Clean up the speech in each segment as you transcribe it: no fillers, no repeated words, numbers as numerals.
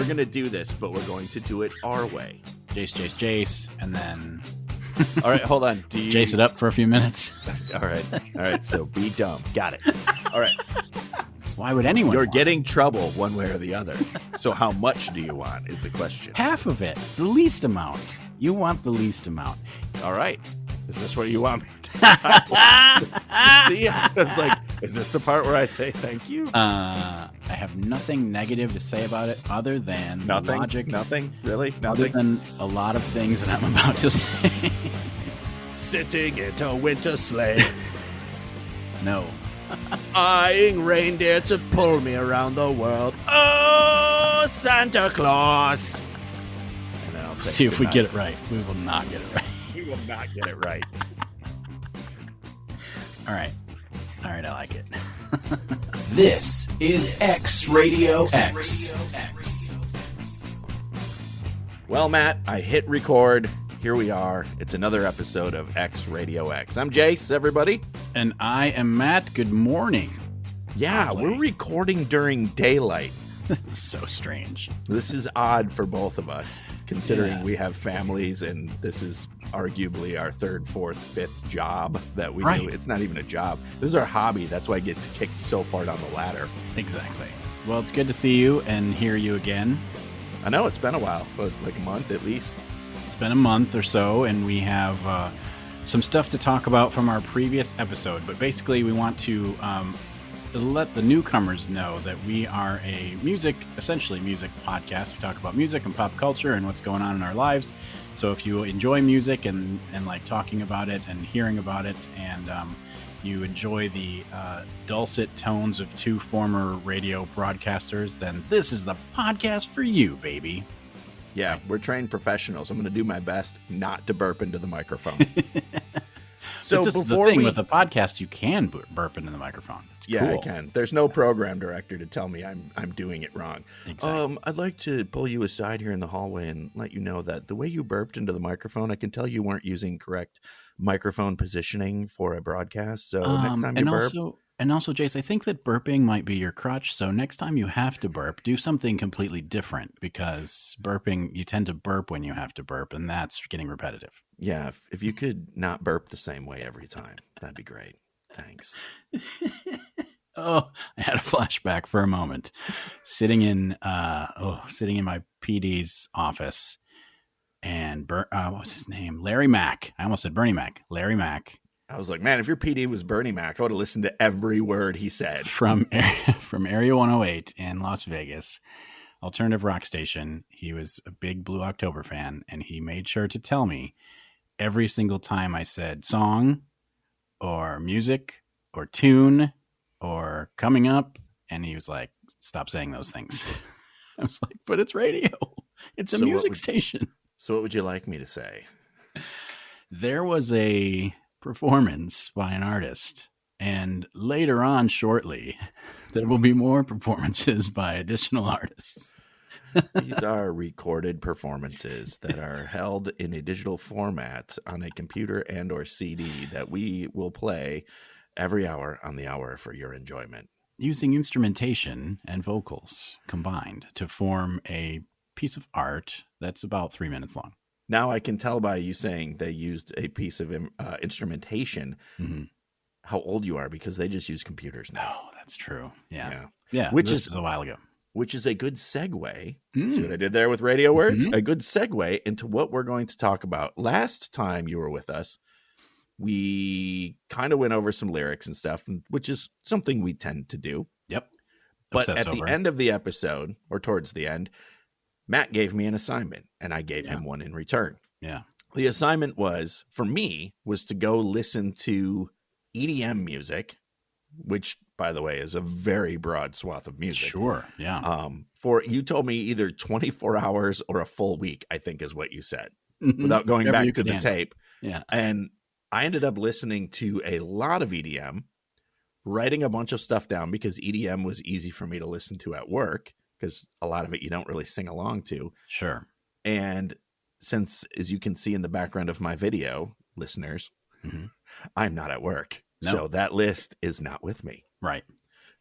going to do this, but we're going to do it our way. Jayce, and then... All right, hold on. Jayce it up for a few minutes. All right. So be dumb. Got it. All right. Why would anyone You're want getting trouble one way or the other. So how much do you want is the question. half of it? The least amount. You want the least amount. All right. Is this what you want me to See, I was like, is this the part where I say thank you? I have nothing negative to say about it other than Nothing? logic. Nothing? Really? Other Nothing? than a lot of things that I'm about to say. Sitting in a winter sleigh, No. eyeing reindeer to pull me around the world. Oh, Santa Claus. And then I'll say See if we goodnight. get it right. We will not get it right. We will not get it right. All right, I like it. This is XRadioX. Well, Matt, I hit record. Here we are. It's another episode of XRadioX. I'm Jayce, everybody. And I am Matt. Good morning. Yeah, Lovely. we're recording during daylight. This is so strange. This is odd for both of us, considering Yeah. we have families and this is arguably our third, fourth, fifth job that we Right. do. It's not even a job. This is our hobby. That's why it gets kicked so far down the ladder. Exactly. Well, it's good to see you and hear you again. I know it's been a while, but like a month at least. It's been a month or so, and we have some stuff to talk about from our previous episode. But basically, we want to let the newcomers know that we are a essentially music podcast. We talk about music and pop culture and what's going on in our lives. So if you enjoy music and like talking about it and hearing about it, and you enjoy the dulcet tones of two former radio broadcasters, then this is the podcast for you, baby. Yeah, we're trained professionals. I'm going to do my best not to burp into the microphone. So this is the thing with a podcast, you can burp into the microphone. It's Yeah, cool. I can. There's no program director to tell me I'm doing it wrong. Exactly. I'd like to pull you aside here in the hallway and let you know that the way you burped into the microphone, I can tell you weren't using correct microphone positioning for a broadcast. So next time you burp, And also, Jayce, I think that burping might be your crutch. So next time you have to burp, do something completely different, because burping, you tend to burp when you have to burp, and that's getting repetitive. yeah, if you could not burp the same way every time, that'd be great. Thanks. Oh, I had a flashback for a moment. Sitting in my PD's office, and what was his name? Larry Mack. I almost said Bernie Mac. Larry Mack. I was like, man, if your PD was Bernie Mac, I would have listened to every word he said. From Area 108 in Las Vegas, alternative rock station. He was a big Blue October fan, and he made sure to tell me every single time I said song or music or tune or coming up, and he was like, stop saying those things. I was like, but it's radio. It's a music station. So what would you like me to say? There was a performance by an artist, and later on shortly there will be more performances by additional artists. These are recorded performances that are held in a digital format on a computer and or CD that we will play every hour on the hour for your enjoyment, using instrumentation and vocals combined to form a piece of art that's about 3 minutes long. Now I can tell by you saying they used a piece of instrumentation how old you are, because they just use computers now. Oh, that's true. Yeah. Which this is was a while ago. Which is a good segue. See what I did there with radio words? A good segue into what we're going to talk about. Last time you were with us, we kind of went over some lyrics and stuff, which is something we tend to do. Yep. But at the end of the episode, or towards the end, Matt gave me an assignment, and I gave him one in return. Yeah. The assignment was, for me, was to go listen to EDM music, which, by the way, is a very broad swath of music. Sure. Yeah. For you told me either 24 hours or a full week, I think is what you said, without going back to the tape. Yeah. And I ended up listening to a lot of EDM, writing a bunch of stuff down, because EDM was easy for me to listen to at work, because a lot of it you don't really sing along to. Sure. And since, as you can see in the background of my video, listeners, I'm not at work. No. So that list is not with me. Right.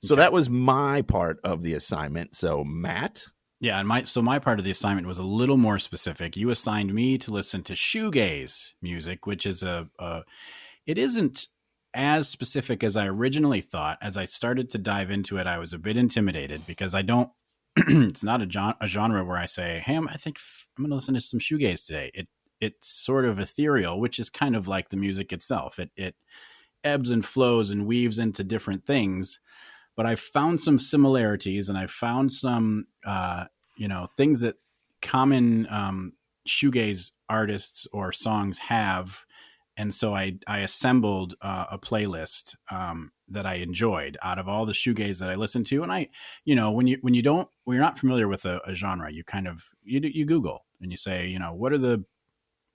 So that was my part of the assignment. So Matt, Yeah, and my part of the assignment was a little more specific. You assigned me to listen to shoegaze music, which is it isn't as specific as I originally thought. As I started to dive into it, I was a bit intimidated because I don't. It's not a genre where I say, "Hey, I think I'm going to listen to some shoegaze today." It's sort of ethereal, which is kind of like the music itself. It ebbs and flows and weaves into different things. But I found some similarities, and I found some, things that common shoegaze artists or songs have. And so I assembled a playlist that I enjoyed out of all the shoegaze that I listened to. And when you're not familiar with a genre, you kind of you Google and you say, what are the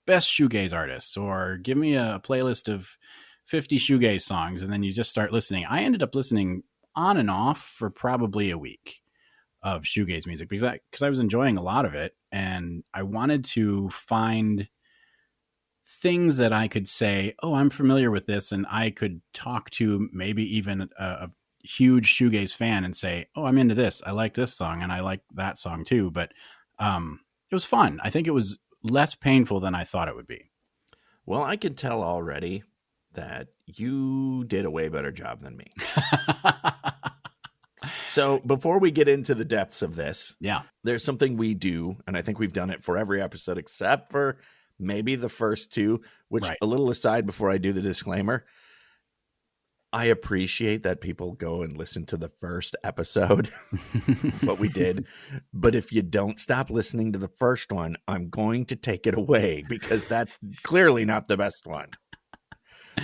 best shoegaze artists, or give me a playlist of 50 shoegaze songs, and then you just start listening. I ended up listening on and off for probably a week of shoegaze music because I was enjoying a lot of it, and I wanted to find things that I could say, oh, I'm familiar with this, and I could talk to maybe even a huge shoegaze fan and say, oh, I'm into this. I like this song, and I like that song too. But it was fun. I think it was less painful than I thought it would be. Well, I can tell already that you did a way better job than me. So before we get into the depths of this, there's something we do, and I think we've done it for every episode except for maybe the first two, which a little aside before I do the disclaimer, I appreciate that people go and listen to the first episode of what we did. But if you don't stop listening to the first one, I'm going to take it away because that's clearly not the best one.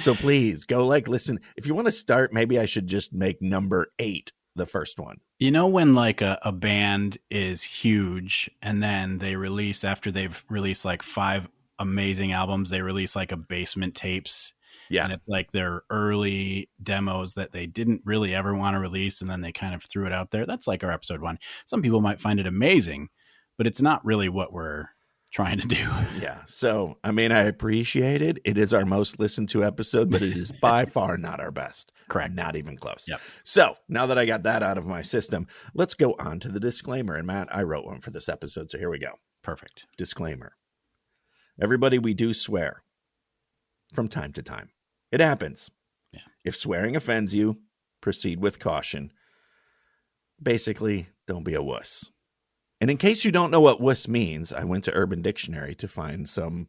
So please go listen. If you want to start, maybe I should just make number 8 the first one. When like a band is huge and then they release, after they've released like 5 amazing albums, they release like a basement tapes. Yeah. And it's like their early demos that they didn't really ever want to release, and then they kind of threw it out there. That's like our episode 1. Some people might find it amazing, but it's not really what we're trying to do. Yeah. So, I appreciate it. It is our most listened to episode, but it is by far not our best. Correct. Not even close. Yep. So now that I got that out of my system, let's go on to the disclaimer. And Matt, I wrote one for this episode. So here we go. Perfect. Disclaimer. Everybody, we do swear from time to time. It happens. Yeah. If swearing offends you, proceed with caution. Basically, don't be a wuss. And in case you don't know what wuss means, I went to Urban Dictionary to find some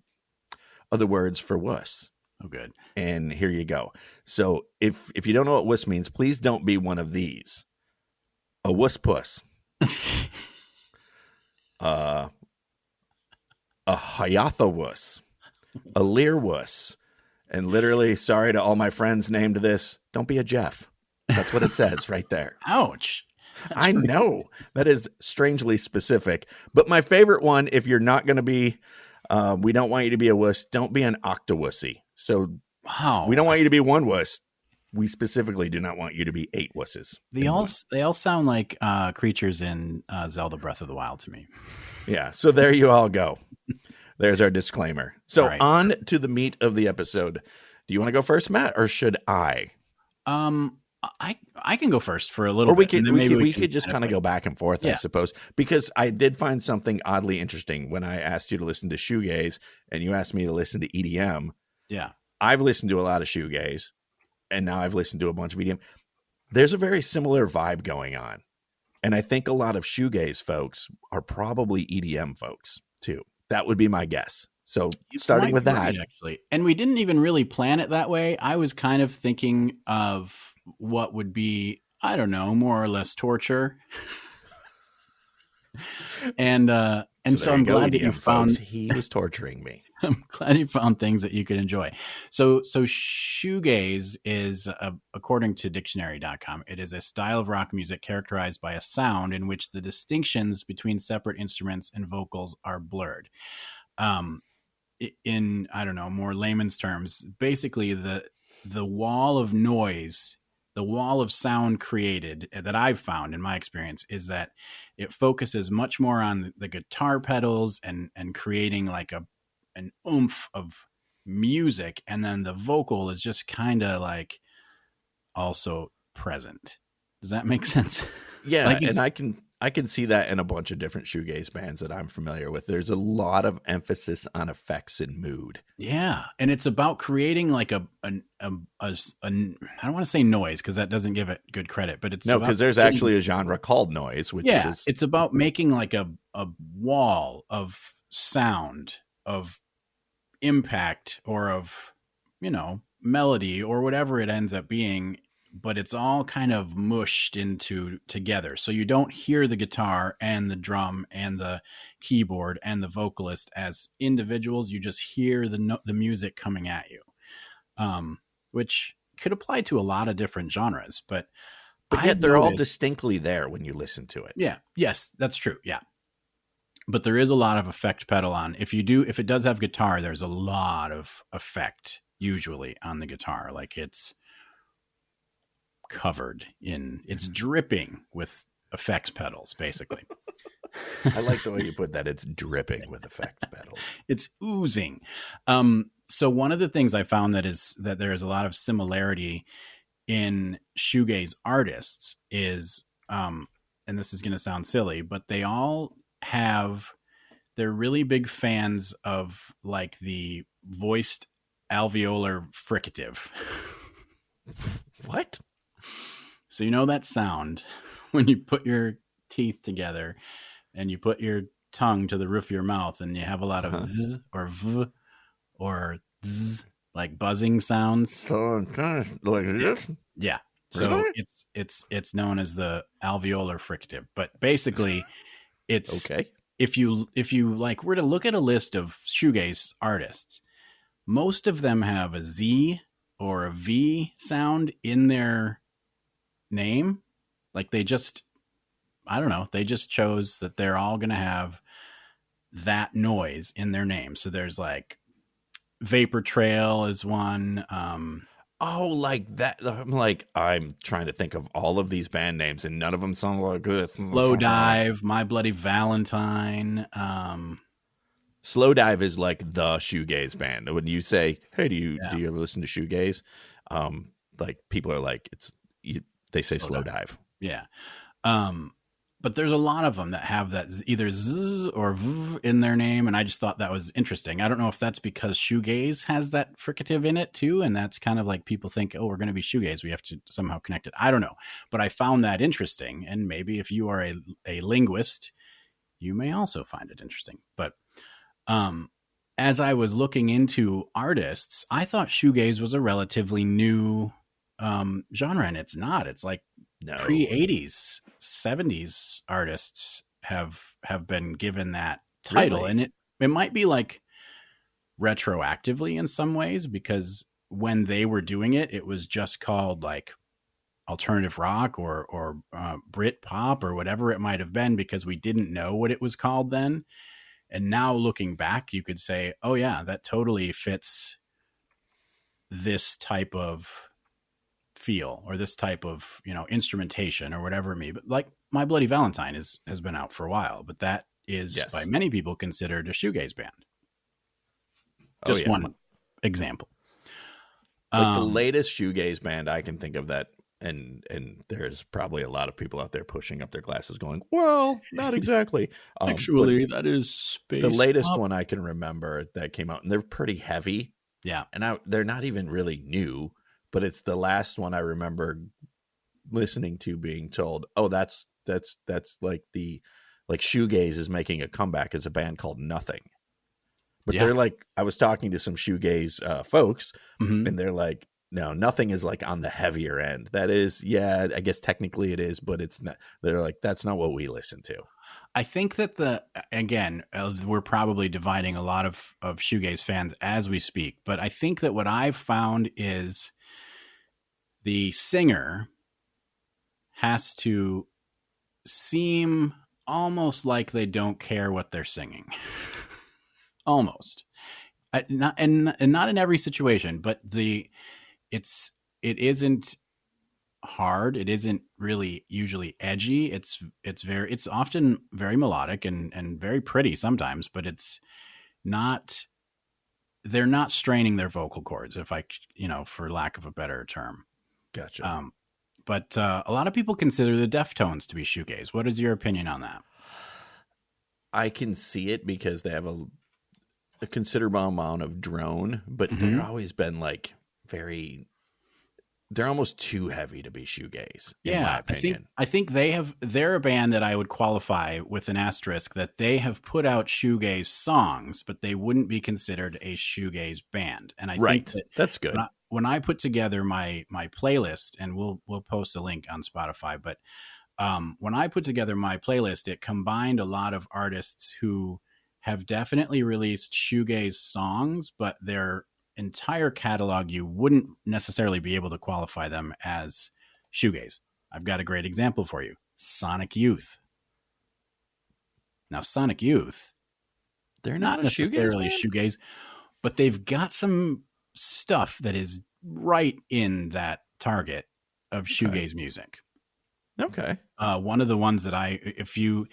other words for wuss. Oh, good. And here you go. So if you don't know what wuss means, please don't be one of these. A wuss puss. A hayatha wuss. A leer wuss. And literally, sorry to all my friends named this, don't be a Jeff. That's what it says right there. Ouch. I know. That is strangely specific. But my favorite one, if you're not going to be, we don't want you to be a wuss, don't be an octawussy. So we don't want you to be one wuss. We specifically do not want you to be 8 wusses. They all sound like creatures in Zelda Breath of the Wild to me. Yeah. So there you all go. There's our disclaimer. So right. On to the meat of the episode. Do you want to go first, Matt, or should I? I can go first for a little bit. Or we could just kind of go back and forth, I suppose, because I did find something oddly interesting when I asked you to listen to shoegaze and you asked me to listen to EDM. Yeah. I've listened to a lot of shoegaze and now I've listened to a bunch of EDM. There's a very similar vibe going on. And I think a lot of shoegaze folks are probably EDM folks too. That would be my guess. So starting with that. Right, actually. And we didn't even really plan it that way. I was kind of thinking of what would be, I don't know, more or less torture. And so I'm glad that you found he was torturing me. I'm glad you found things that you could enjoy. So shoegaze is, according to dictionary.com, it is a style of rock music characterized by a sound in which the distinctions between separate instruments and vocals are blurred. In, I don't know, more layman's terms, basically the wall of noise, the wall of sound created that I've found in my experience is that it focuses much more on the guitar pedals and creating like an oomph of music. And then the vocal is just kind of like also present. Does that make sense? Yeah. Like and I can see that in a bunch of different shoegaze bands that I'm familiar with. There's a lot of emphasis on effects and mood. Yeah, and it's about creating like I don't want to say noise because that doesn't give it good credit, but it's because there's actually a genre called noise, which is it's about making like a wall of sound, of impact, or of melody, or whatever it ends up being. But it's all kind of mushed into together. So you don't hear the guitar and the drum and the keyboard and the vocalist as individuals. You just hear the music coming at you, which could apply to a lot of different genres. But yet they're all distinctly there when you listen to it. Yeah. Yes, that's true. Yeah. But there is a lot of effect pedal on. If it does have guitar, there's a lot of effect usually on the guitar. Like it's covered in, it's dripping with effects pedals, basically. I like the way you put that. It's dripping with effects pedals. It's oozing. So one of the things I found that there is a lot of similarity in shoegaze artists is, and this is going to sound silly, but they're really big fans of like the voiced alveolar fricative. What? So that sound when you put your teeth together and you put your tongue to the roof of your mouth and you have a lot of z or v or z, like buzzing sounds. So kind of like this. Yeah. So really? It's known as the alveolar fricative, but basically it's okay. If you like were to look at a list of shoegaze artists, most of them have a Z or a V sound in their name. Like they just chose that they're all going to have that noise in their name. So there's like Vapor Trail is one. Like that. I'm trying to think of all of these band names and none of them sound like good. Slow Dive, My Bloody Valentine. Slow Dive is like the shoegaze band. When you say, "Hey, do you ever listen to shoegaze?" Like people are like, they say Slow Dive. Yeah. But there's a lot of them that have that either Z or V in their name. And I just thought that was interesting. I don't know if that's because shoegaze has that fricative in it too. And that's kind of like people think, oh, we're going to be shoegaze. We have to somehow connect it. I don't know. But I found that interesting. And maybe if you are a linguist, you may also find it interesting. But as I was looking into artists, I thought shoegaze was a relatively new genre, and it's not. It's like pre-80s, 70s artists have been given that title. Really? And it might be like retroactively in some ways, because when they were doing it, it was just called like alternative rock or Brit pop or whatever it might have been, because we didn't know what it was called then. And now looking back, you could say, oh yeah, that totally fits this type of feel or this type of, instrumentation or whatever it may be. But like My Bloody Valentine has been out for a while, but that is by many people considered a shoegaze band. Just one example. Like the latest shoegaze band I can think of that, and there's probably a lot of people out there pushing up their glasses going, well, not exactly. Actually, that is space. The latest one I can remember that came out, and they're pretty heavy. Yeah. And they're not even really new, but it's the last one I remember listening to being told, oh, that's like shoegaze is making a comeback as a band called Nothing. But they're like, I was talking to some shoegaze folks, and they're like, no, Nothing is like on the heavier end. That is, I guess technically it is, but it's not. They're like, that's not what we listen to. I think that we're probably dividing a lot of shoegaze fans as we speak, but I think that what I've found is the singer has to seem almost like they don't care what they're singing. Almost. Not in every situation, but it isn't hard. It isn't really usually edgy. It's often very melodic and very pretty sometimes, but they're not straining their vocal cords, if for lack of a better term. Gotcha. But a lot of people consider the Deftones to be shoegaze. What is your opinion on that? I can see it because they have a considerable amount of drone, but they've always been like they're almost too heavy to be shoegaze, in my opinion. I think they're a band that I would qualify with an asterisk that they have put out shoegaze songs, but they wouldn't be considered a shoegaze band. And I think that's good. When I put together my playlist, and we'll post a link on Spotify, but when I put together my playlist, it combined a lot of artists who have definitely released shoegaze songs, but their entire catalog, you wouldn't necessarily be able to qualify them as shoegaze. I've got a great example for you. Sonic Youth. Now, Sonic Youth, they're not necessarily shoegaze, but they've got some stuff that is right in that target of shoegaze music. Okay. One of the ones that if you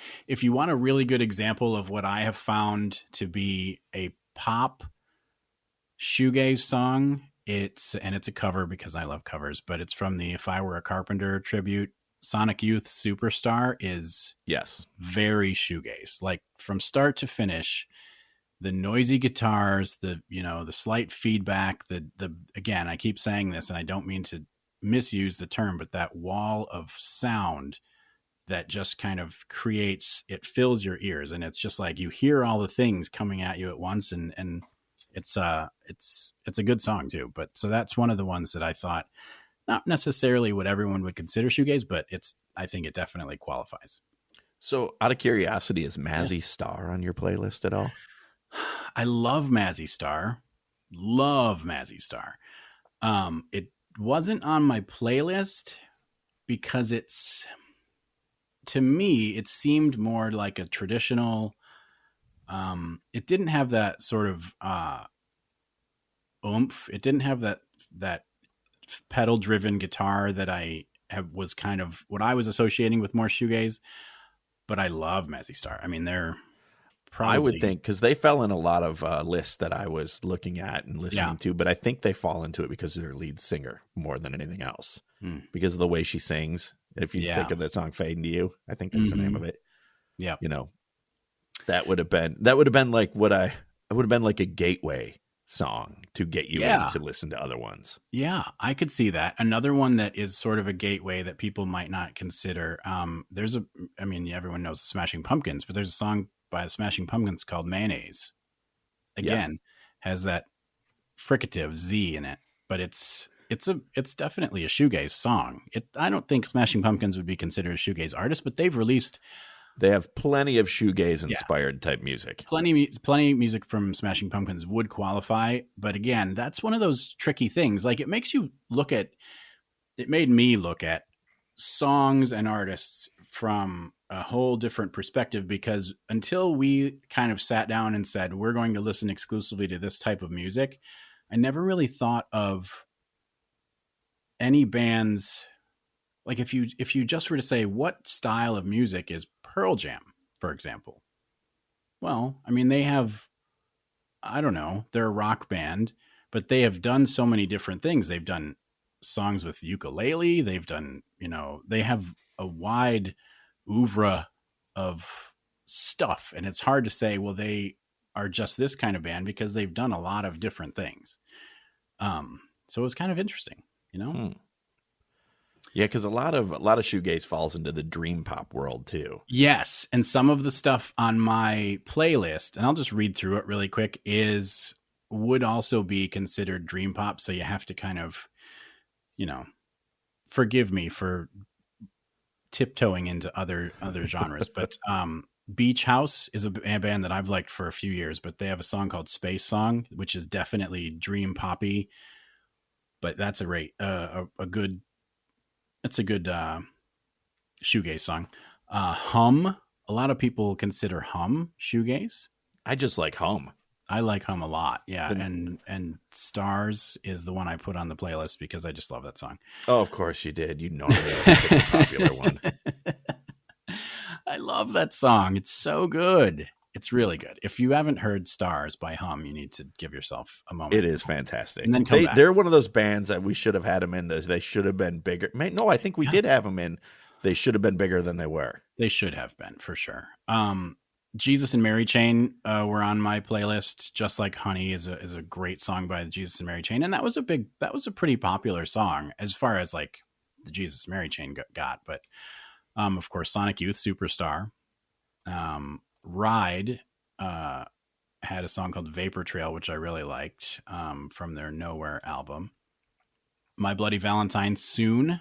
want a really good example of what I have found to be a pop shoegaze song, it's a cover because I love covers, but it's from the If I Were a Carpenter tribute. Sonic Youth Superstar is very shoegaze, like from start to finish. The noisy guitars, the slight feedback, the again, I keep saying this and I don't mean to misuse the term, but that wall of sound that just kind of it fills your ears, and it's just like you hear all the things coming at you at once, and it's a good song too. But so that's one of the ones that I thought not necessarily what everyone would consider shoegaze, but I think it definitely qualifies. So out of curiosity, is Mazzy Star on your playlist at all? I love Mazzy Star. It wasn't on my playlist because to me, it seemed more like a traditional, it didn't have that sort of oomph. It didn't have that pedal driven guitar that was kind of what I was associating with more shoegaze, but I love Mazzy Star. I mean, they're probably, I would think, because they fell in a lot of lists that I was looking at and listening to, but I think they fall into it because of their lead singer more than anything else, because of the way she sings. If you think of the song "Fading to You," I think that's the name of it. Yeah, that would have been like it would have been like a gateway song to get you in to listen to other ones. Yeah, I could see that. Another one that is sort of a gateway that people might not consider. Everyone knows the Smashing Pumpkins, but there's a song by the Smashing Pumpkins called Mayonnaise. Again, has that fricative Z in it, but it's definitely a shoegaze song. I don't think Smashing Pumpkins would be considered a shoegaze artist, but they have plenty of shoegaze inspired type music. Plenty of music from Smashing Pumpkins would qualify, but again, that's one of those tricky things. Like it made me look at songs and artists from a whole different perspective, because until we kind of sat down and said, we're going to listen exclusively to this type of music, I never really thought of any bands. Like if you just were to say, what style of music is Pearl Jam, for example? Well, I mean, they're a rock band, but they have done so many different things. They've done songs with ukulele. They've done, they have a wide oeuvre of stuff. And it's hard to say, well, they are just this kind of band because they've done a lot of different things. So it was kind of interesting, Yeah, because a lot of shoegaze falls into the dream pop world too. Yes, and some of the stuff on my playlist, and I'll just read through it really quick, would also be considered dream pop. So you have to kind of, forgive me for tiptoeing into other genres. But Beach House is a band that I've liked for a few years, but they have a song called Space Song, which is definitely dream poppy. But that's a good shoegaze song. Hum. A lot of people consider Hum shoegaze. I just like Hum. I like Hum a lot. Yeah. And Stars is the one I put on the playlist because I just love that song. Oh, of course you did. You normally pick a popular one. I love that song. It's so good. It's really good. If you haven't heard Stars by Hum, you need to give yourself a moment. It is fantastic. And then come back. They're one of those bands that we should have had them in. They should have been bigger. No, I think we did have them in. They should have been bigger than they were. They should have been, for sure. Jesus and Mary Chain were on my playlist. Just Like Honey is a great song by the Jesus and Mary Chain, and that was a pretty popular song as far as like the Jesus and Mary Chain got. But of course, Sonic Youth Superstar. Ride had a song called Vapor Trail, which I really liked from their Nowhere album. My Bloody Valentine Soon.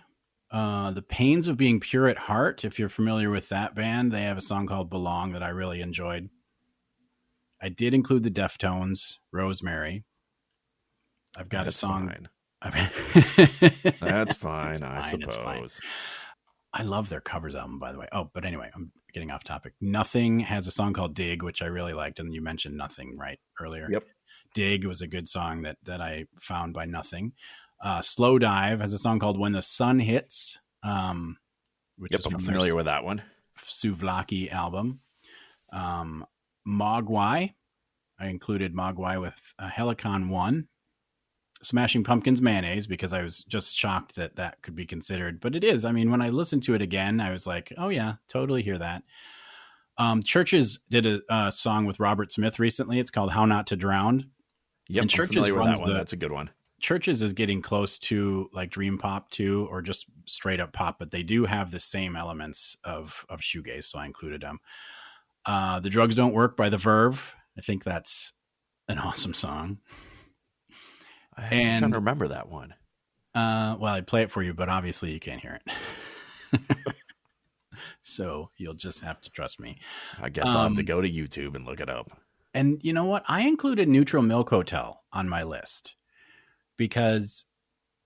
The Pains of Being Pure at Heart, if you're familiar with that band, they have a song called Belong that I really enjoyed. I did include the Deftones, Rosemary. I've got a song. That's fine, I suppose. I love their covers album, by the way. Oh, but anyway, I'm getting off topic. Nothing has a song called Dig, which I really liked. And you mentioned Nothing right earlier. Yep. Dig was a good song that I found by Nothing. Slow Dive has a song called When the Sun Hits, which is I'm familiar with that one. Souvlaki album. Mogwai. I included Mogwai with Helicon 1. Smashing Pumpkins Mayonnaise, because I was just shocked that could be considered, but it is. I mean, when I listened to it again, I was like, oh yeah, totally hear that. Churches did a song with Robert Smith recently. It's called How Not to Drown. Yep, and Churches runs that one. That's a good one. Churches is getting close to like dream pop too, or just straight up pop, but they do have the same elements of shoegaze, so I included them. The Drugs Don't Work by The Verve. I think that's an awesome song. I'm trying to remember that one. Well, I'd play it for you, but obviously you can't hear it. So you'll just have to trust me. I guess I'll have to go to YouTube and look it up. And you know what? I included Neutral Milk Hotel on my list because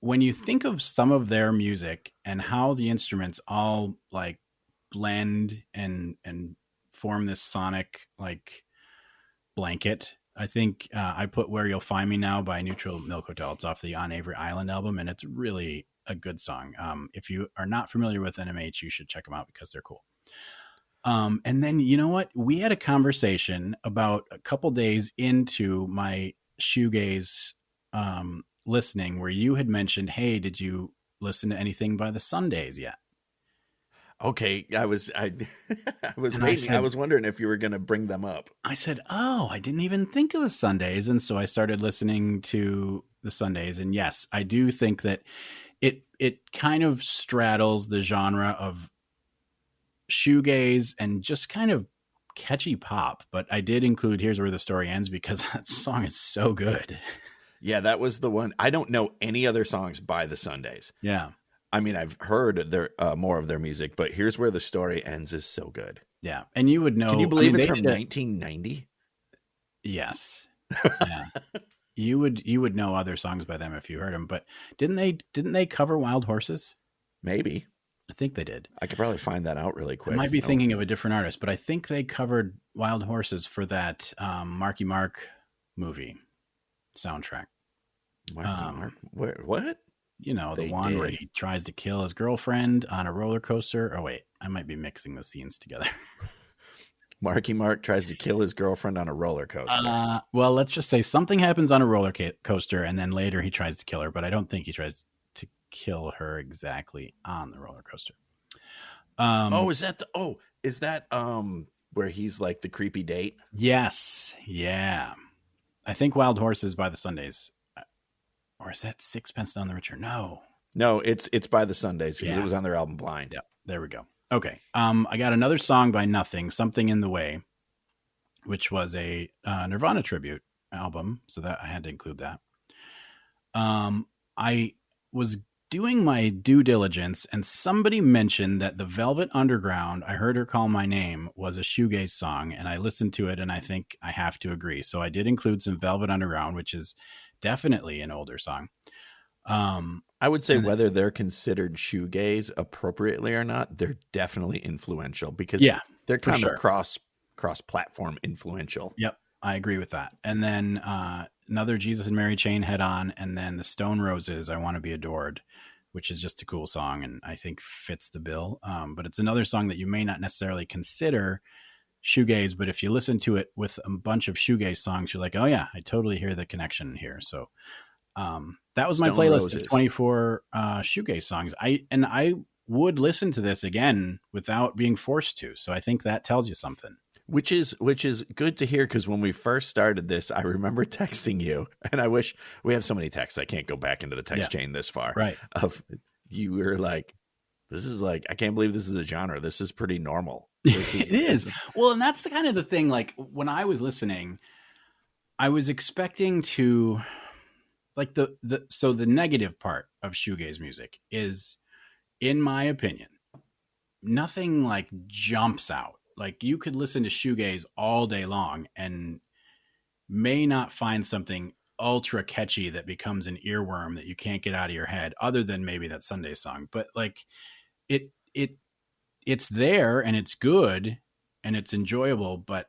when you think of some of their music and how the instruments all like blend and form this sonic like blanket, I think I put Where You'll Find Me Now by Neutral Milk Hotel. It's off the On Avery Island album, and it's really a good song. If you are not familiar with NMH, you should check them out because they're cool. And then, you know what? We had a conversation about a couple days into my shoegaze listening where you had mentioned, hey, did you listen to anything by the Sundays yet? Okay, I was waiting. I was wondering if you were going to bring them up. I said, "Oh, I didn't even think of the Sundays," and so I started listening to the Sundays. And yes, I do think that it kind of straddles the genre of shoegaze and just kind of catchy pop. But I did include Here's Where the Story Ends because that song is so good. Yeah, that was the one. I don't know any other songs by the Sundays. Yeah. I mean, I've heard their more of their music, but Here's Where the Story Ends is so good. Yeah. And you would know. Can you believe it's from 1990? Yes. Yeah. You would know other songs by them if you heard them, but didn't they cover Wild Horses? Maybe. I think they did. I could probably find that out really quick. I might be thinking of a different artist, but I think they covered Wild Horses for that Marky Mark movie soundtrack. Marky Mark? What? You know, the one where he tries to kill his girlfriend on a roller coaster. Oh, wait, I might be mixing the scenes together. Marky Mark tries to kill his girlfriend on a roller coaster. Well, let's just say something happens on a roller coaster, and then later he tries to kill her, but I don't think he tries to kill her exactly on the roller coaster. Is that where he's like the creepy date? Yes. Yeah. I think Wild Horses by the Sundays. Or is that Sixpence None the Richer? No, it's by the Sundays because it was on their album Blind. Yep, there we go. Okay, I got another song by Nothing, Something in the Way, which was a Nirvana tribute album, so that I had to include that. I was doing my due diligence, and somebody mentioned that the Velvet Underground, I Heard Her Call My Name, was a shoegaze song, and I listened to it, and I think I have to agree. So I did include some Velvet Underground, which is definitely an older song. I would say whether they're considered shoegaze appropriately or not, they're definitely influential because they're kind of cross-platform influential. Yep, I agree with that. And then another Jesus and Mary Chain Head On, and then the Stone Roses, I Want to Be Adored, which is just a cool song and I think fits the bill. But it's another song that you may not necessarily consider shoegaze, but if you listen to it with a bunch of shoegaze songs, you're like, oh yeah, I totally hear the connection here. So that was my Stone playlist Roses. of 24 shoegaze songs. I would listen to this again without being forced to. So I think that tells you something. Which is good to hear, because when we first started this, I remember texting you, and I wish we have so many texts. I can't go back into the text chain this far. Right. Of you were like, this is like, I can't believe this is a genre. This is pretty normal. It is. Well, and that's the kind of the thing, like when I was listening, I was expecting to like so the negative part of shoegaze music is, in my opinion, nothing like jumps out. Like you could listen to shoegaze all day long and may not find something ultra catchy that becomes an earworm that you can't get out of your head, other than maybe that Sunday song. But like it's there and it's good and it's enjoyable. But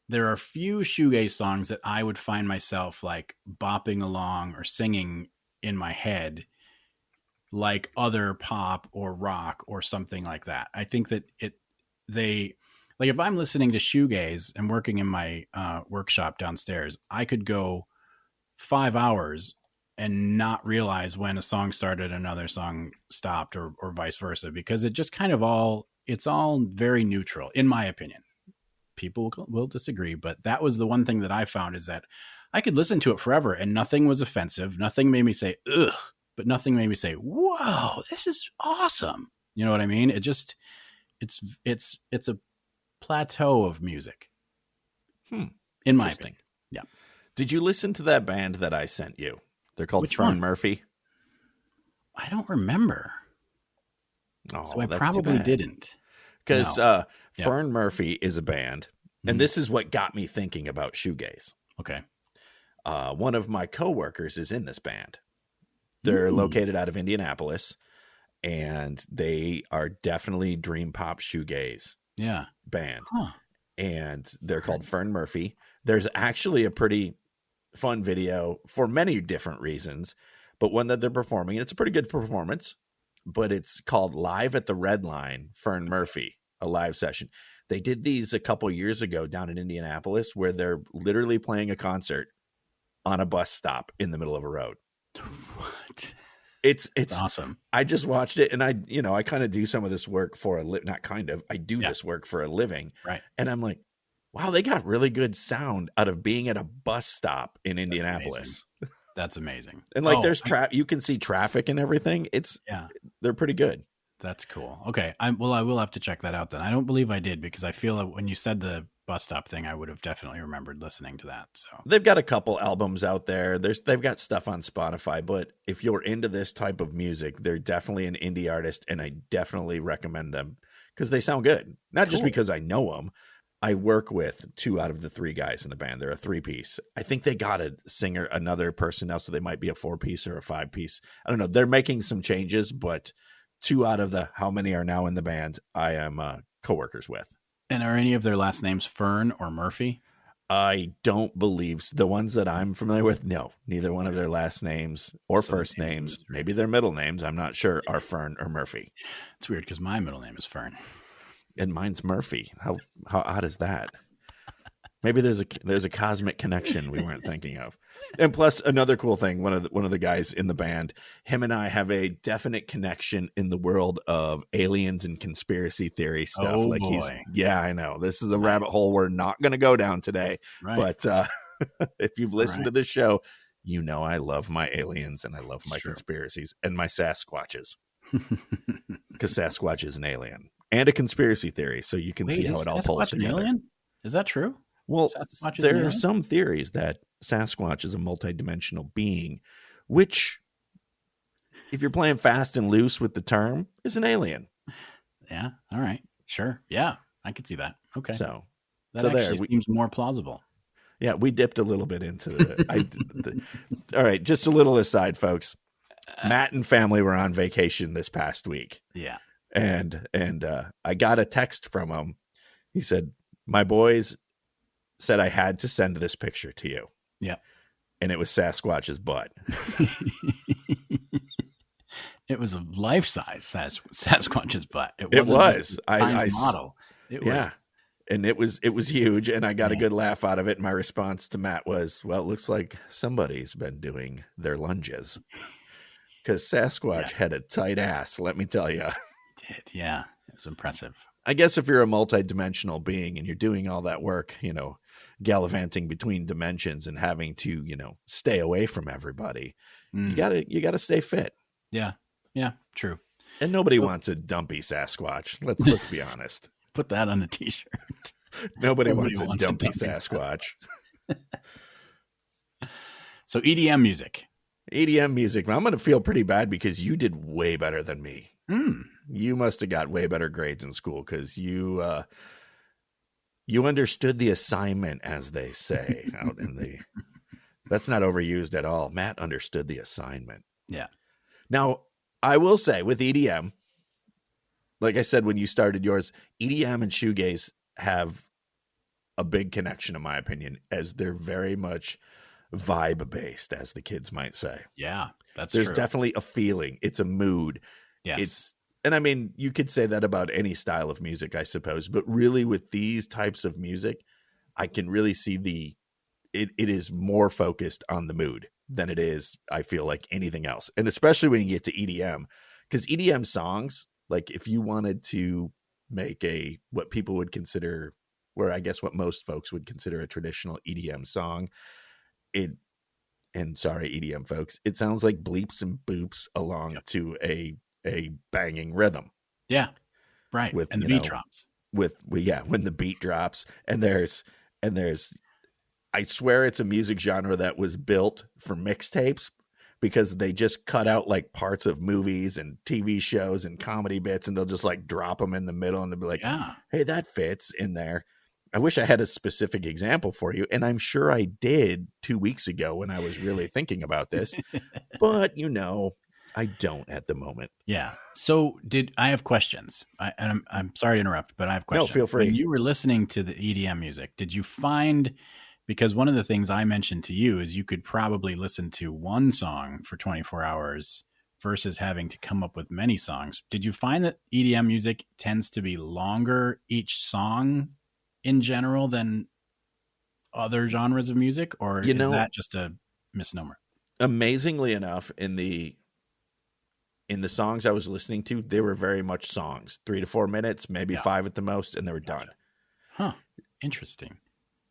there are few shoegaze songs that I would find myself like bopping along or singing in my head like other pop or rock or something like that. I think that if I'm listening to shoegaze and working in my workshop downstairs, I could go 5 hours and not realize when a song started, another song stopped, or vice versa, because it just kind of it's all very neutral, in my opinion. People will disagree, but that was the one thing that I found, is that I could listen to it forever and nothing was offensive. Nothing made me say, ugh, but nothing made me say, whoa, this is awesome. You know what I mean? It just, it's a plateau of music. In my opinion. Yeah. Did you listen to that band that I sent you? They're called Which Fern one? Murphy. I don't remember. Oh, so I probably didn't. Because Fern Murphy is a band, and this is what got me thinking about shoegaze. Okay. One of my coworkers is in this band. They're located out of Indianapolis, and they are definitely dream pop shoegaze band. Huh. And they're called Fern Murphy. There's actually a pretty fun video for many different reasons, but one that they're performing, and it's a pretty good performance, but it's called Live at the Red Line, Fern Murphy, a live session. They did these a couple years ago down in Indianapolis, where they're literally playing a concert on a bus stop in the middle of a road. What? It's awesome. I just watched it, and I kind of do some of this work for I do this work for a living. Right. And I'm like, wow, they got really good sound out of being at a bus stop in Indianapolis. That's amazing. And like there's you can see traffic and everything. They're pretty good. That's cool. Okay. I will have to check that out then. I don't believe I did, because I feel that when you said the bus stop thing, I would have definitely remembered listening to that. So they've got a couple albums out there. They've got stuff on Spotify, but if you're into this type of music, they're definitely an indie artist, and I definitely recommend them because they sound good. Not just because I know them. I work with 2 out of the 3 guys in the band. They're a 3-piece. I think they got a singer, another person now, so they might be a 4-piece or a 5-piece. I don't know. They're making some changes, but 2 out of the how many are now in the band, I am coworkers with. And are any of their last names Fern or Murphy? I don't believe the ones that I'm familiar with. No, neither one of their last names or first names, maybe their middle names, I'm not sure, are Fern or Murphy. It's weird because my middle name is Fern. And mine's Murphy. How odd is that? Maybe there's a cosmic connection we weren't thinking of. And plus, another cool thing, one of the guys in the band, him and I have a definite connection in the world of aliens and conspiracy theory stuff. Oh, like boy. I know this is a rabbit hole we're not going to go down today. Right. But if you've listened to this show, you know I love my aliens and I love my conspiracies and my Sasquatches. Because Sasquatch is an alien and a conspiracy theory, so you can see how it all pulls together. Alien? Is that true? Well, there are some theories that Sasquatch is a multidimensional being, which, if you're playing fast and loose with the term, is an alien. Yeah. All right. Sure. Yeah. I could see that. Okay. So that actually seems more plausible. Yeah. We dipped a little bit into all right. Just a little aside, folks. Matt and family were on vacation this past week. Yeah. And I got a text from him. He said, my boys said I had to send this picture to you. Yeah. And it was Sasquatch's butt. It was a life-size Sasquatch's butt. It was. I model. It was. Yeah. And it was huge, and I got a good laugh out of it. My response to Matt was, well, it looks like somebody's been doing their lunges. Because Sasquatch had a tight ass, let me tell you. Did, yeah. It was impressive. I guess if you're a multidimensional being and you're doing all that work, gallivanting between dimensions and having to, stay away from everybody, you gotta stay fit. Yeah. Yeah. True. And nobody wants a dumpy Sasquatch. Let's be honest. Put that on a t-shirt. Nobody wants a dumpy Sasquatch. So EDM music. EDM music. I'm going to feel pretty bad because you did way better than me. You must have got way better grades in school because you understood the assignment, as they say out in the. That's not overused at all. Matt understood the assignment. Yeah. Now, I will say with EDM, like I said when you started yours, EDM and Shoogaze have a big connection, in my opinion, as they're very much vibe based, as the kids might say. Yeah, There's definitely a feeling. It's a mood. Yes. And I mean, you could say that about any style of music, I suppose, but really with these types of music, I can really see it is more focused on the mood than it is, I feel like, anything else. And especially when you get to EDM, because EDM songs, like if you wanted to make what people would consider, or I guess what most folks would consider a traditional EDM song, sorry, EDM folks, it sounds like bleeps and boops along to a banging rhythm. Yeah. Right. And the beat drops. When the beat drops and there's I swear it's a music genre that was built for mixtapes because they just cut out like parts of movies and TV shows and comedy bits and they'll just like drop them in the middle and they'll be like, hey, that fits in there. I wish I had a specific example for you. And I'm sure I did 2 weeks ago when I was really thinking about this, but I don't at the moment. Yeah. So I have questions. I'm sorry to interrupt, but I have questions. No, feel free. When you were listening to the EDM music, did you find, because one of the things I mentioned to you is you could probably listen to one song for 24 hours versus having to come up with many songs. Did you find that EDM music tends to be longer each song in general than other genres of music, or is that just a misnomer? Amazingly enough, in the songs I was listening to, they were very much songs, 3 to 4 minutes, maybe 5 at the most, and they were done. Huh. Interesting.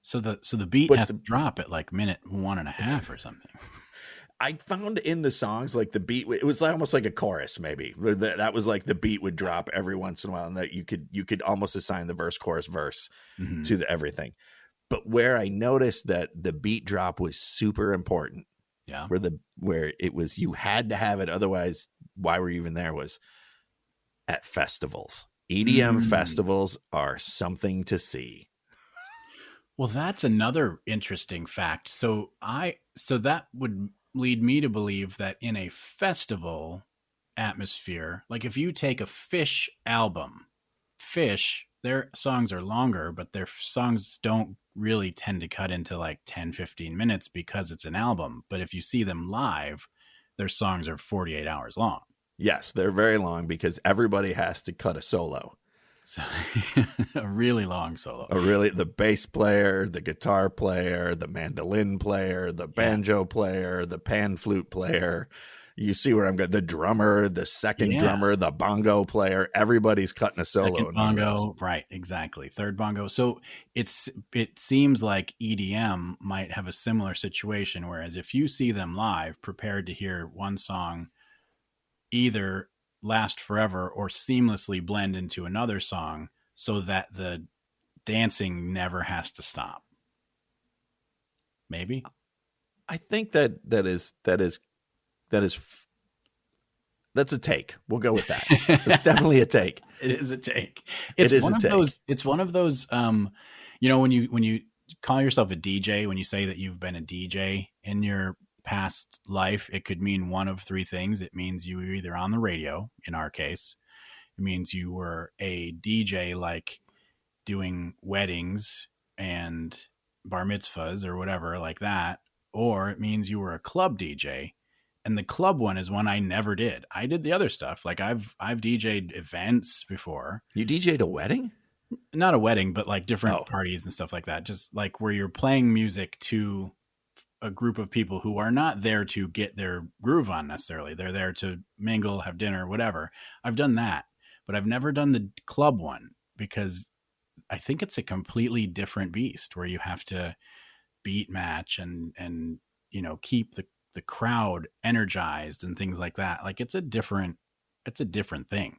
So the beat has to drop at like minute 1.5 or something. I found in the songs, like the beat, it was almost like a chorus, maybe. That was like the beat would drop every once in a while, and that you could almost assign the verse, chorus, verse to everything. But where I noticed that the beat drop was super important, where it was, you had to have it, otherwise, why were you even there? Was at festivals. EDM festivals are something to see. Well, that's another interesting fact. So that would lead me to believe that in a festival atmosphere, like if you take a Fish album, their songs are longer, but their songs don't really tend to cut into like 10, 15 minutes because it's an album. But if you see them live, their songs are 48 hours long. Yes, they're very long because everybody has to cut a solo. So, a really long solo. The bass player, the guitar player, the mandolin player, the banjo player, the pan flute player. You see where I'm going. The drummer, the second drummer, the bongo player. Everybody's cutting a solo. Second bongo, right? Exactly. Third bongo. So it seems like EDM might have a similar situation. Whereas if you see them live, prepared to hear one song either last forever or seamlessly blend into another song so that the dancing never has to stop. Maybe. I think that's a take. We'll go with that. It's definitely a take. It is a take. It's one of those, when you call yourself a DJ, when you say that you've been a DJ in your past life, it could mean one of 3 things. It means you were either on the radio, in our case. It means you were a DJ, like doing weddings and bar mitzvahs or whatever like that. Or it means you were a club DJ. And the club one is one I never did. I did the other stuff. Like I've DJ'd events before. You DJ'd a wedding? Not a wedding, but like different parties and stuff like that. Just like where you're playing music to a group of people who are not there to get their groove on necessarily. They're there to mingle, have dinner, whatever. I've done that, but I've never done the club one because I think it's a completely different beast where you have to beat match and keep the crowd energized and things like that. Like it's a different thing.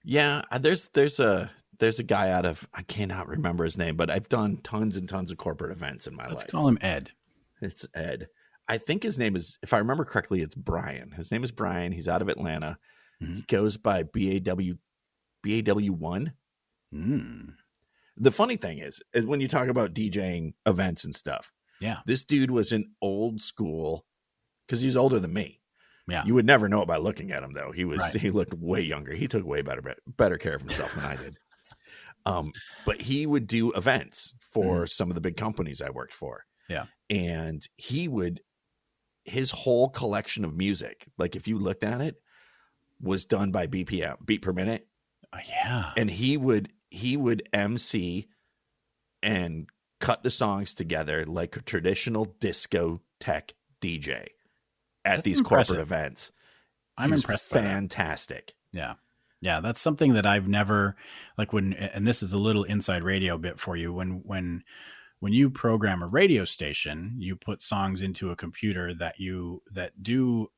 Yeah, there's a guy out of, I cannot remember his name, but I've done tons and tons of corporate events in my life. Let's call him Ed. It's Ed. I think his name is, if I remember correctly, it's Brian. His name is Brian. He's out of Atlanta. Mm-hmm. He goes by BAW1. The funny thing is when you talk about DJing events and stuff, yeah, this dude was an old school because he's older than me. Yeah, you would never know it by looking at him though. He looked way younger. He took way better care of himself than I did. But he would do events for some of the big companies I worked for. Yeah, and his whole collection of music, like if you looked at it, was done by BPM, beat per minute. Oh, yeah, and he would MC and cut the songs together like a traditional discotheque DJ at these corporate events. I'm impressed by that. Fantastic. Yeah. Yeah. That's something that I've never and this is a little inside radio bit for you. When you program a radio station, you put songs into a computer that do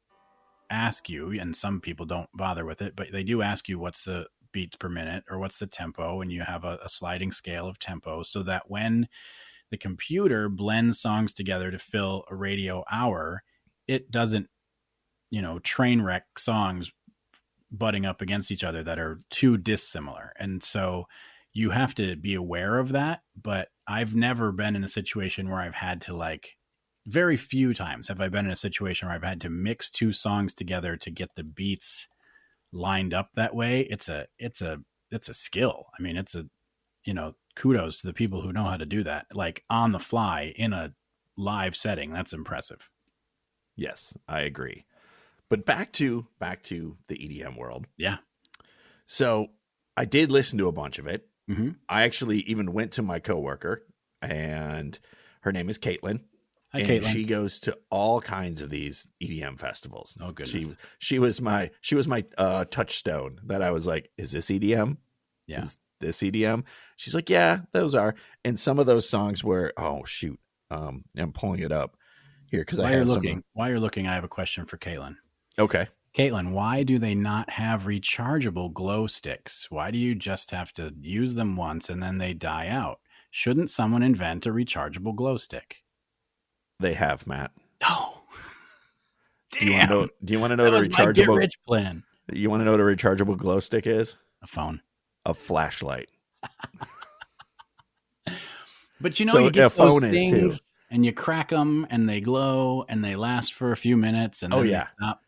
ask you, and some people don't bother with it, but they do ask you what's the beats per minute or what's the tempo, and you have a sliding scale of tempo so that when the computer blends songs together to fill a radio hour, it doesn't, train wreck songs butting up against each other that are too dissimilar. And so you have to be aware of that. But I've never been in a situation where I've had to very few times have I been in a situation where I've had to mix two songs together to get the beats lined up that way. It's a skill. I mean, kudos to the people who know how to do that, like on the fly in a live setting. That's impressive. Yes, I agree. But back to the EDM world. Yeah. So I did listen to a bunch of it. Mm-hmm. I actually even went to my coworker, and her name is Caitlin. Hi, and Caitlin. She goes to all kinds of these EDM festivals. Oh, goodness. She was my touchstone that I was like, is this EDM? Yeah. Is this EDM? She's like, yeah, those are. And some of those songs were, oh shoot. I'm pulling it up here because while you're looking, I have a question for Caitlin. Okay. Caitlin, why do they not have rechargeable glow sticks? Why do you just have to use them once and then they die out? Shouldn't someone invent a rechargeable glow stick? They have, Matt. No. Do you want to know that the was rechargeable my get rich plan? You want to know what a rechargeable glow stick is? A phone. A flashlight. But you get those phone things is too. And you crack them and they glow and they last for a few minutes and then they stop.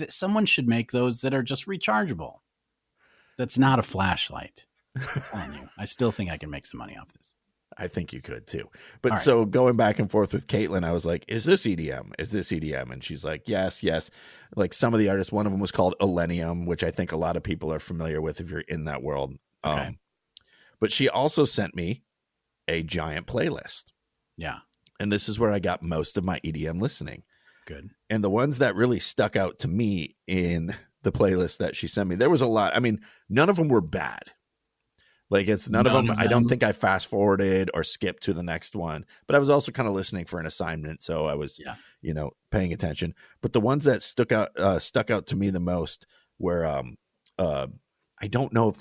Someone should make those that are just rechargeable. That's not a flashlight. I'm telling you. I still think I can make some money off this. I think you could too. But so going back and forth with Caitlin, I was like, is this EDM? Is this EDM? And she's like, yes. Like some of the artists, one of them was called Illenium, which I think a lot of people are familiar with if you're in that world. Okay. But she also sent me a giant playlist. Yeah. And this is where I got most of my EDM listening. Good. And the ones that really stuck out to me in the playlist that she sent me, there was a lot. I mean, none of them were bad. Like none of them. I don't think I fast forwarded or skipped to the next one, but I was also kind of listening for an assignment. So I was, paying attention, but the ones that stuck out to me the most were, I don't know if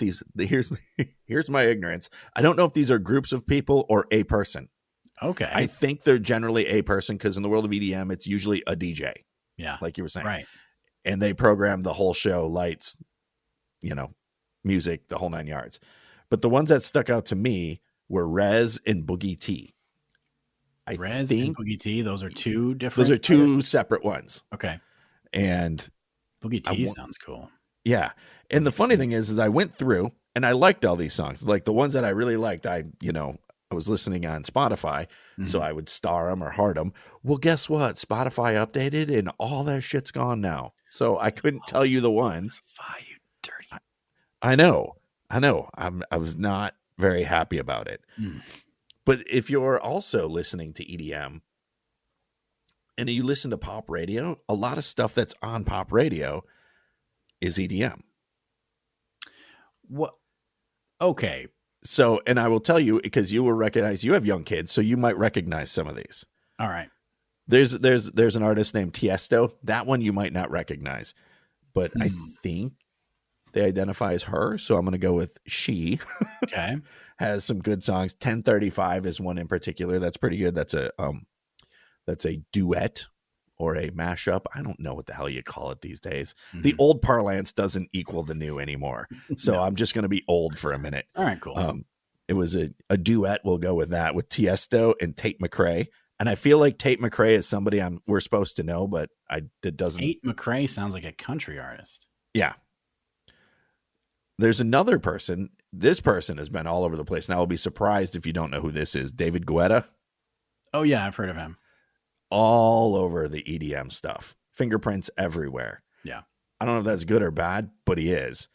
here's my ignorance. I don't know if these are groups of people or a person. Okay. I think they're generally a person because in the world of EDM, it's usually a DJ. Yeah. Like you were saying. Right. And they program the whole show, lights, music, the whole 9 yards. But the ones that stuck out to me were Rez and Boogie T. Rez and Boogie T, those are two different? Those are two separate ones. Okay. And Boogie T sounds cool. Yeah. And the funny thing is I went through and I liked all these songs. Like the ones that I really liked, I was listening on Spotify, so I would star them or heart them. Well, guess what? Spotify updated and all that shit's gone now. So I couldn't tell you the ones. Spotify, you dirty. I know. I know. I was not very happy about it. But if you're also listening to EDM and you listen to pop radio, a lot of stuff that's on pop radio is EDM. What? Okay. So, and I will tell you, because you will recognize, you have young kids, so you might recognize some of these. All right. There's an artist named Tiesto. That one you might not recognize, but I think they identify as her. So I'm going to go with she. Okay. Has some good songs. 1035 is one in particular. That's pretty good. That's a duet or a mashup. I don't know what the hell you call it these days. The old parlance doesn't equal the new anymore. So I'm just going to be old for a minute. All right, cool. It was a duet. We'll go with that with Tiesto and Tate McRae. And I feel like Tate McRae is somebody we're supposed to know, but it doesn't. Tate McRae sounds like a country artist. Yeah. There's another person. This person has been all over the place. Now I'll be surprised if you don't know who this is. David Guetta. Oh yeah, I've heard of him. All over the EDM stuff. Fingerprints everywhere. Yeah. I don't know if that's good or bad, but he is.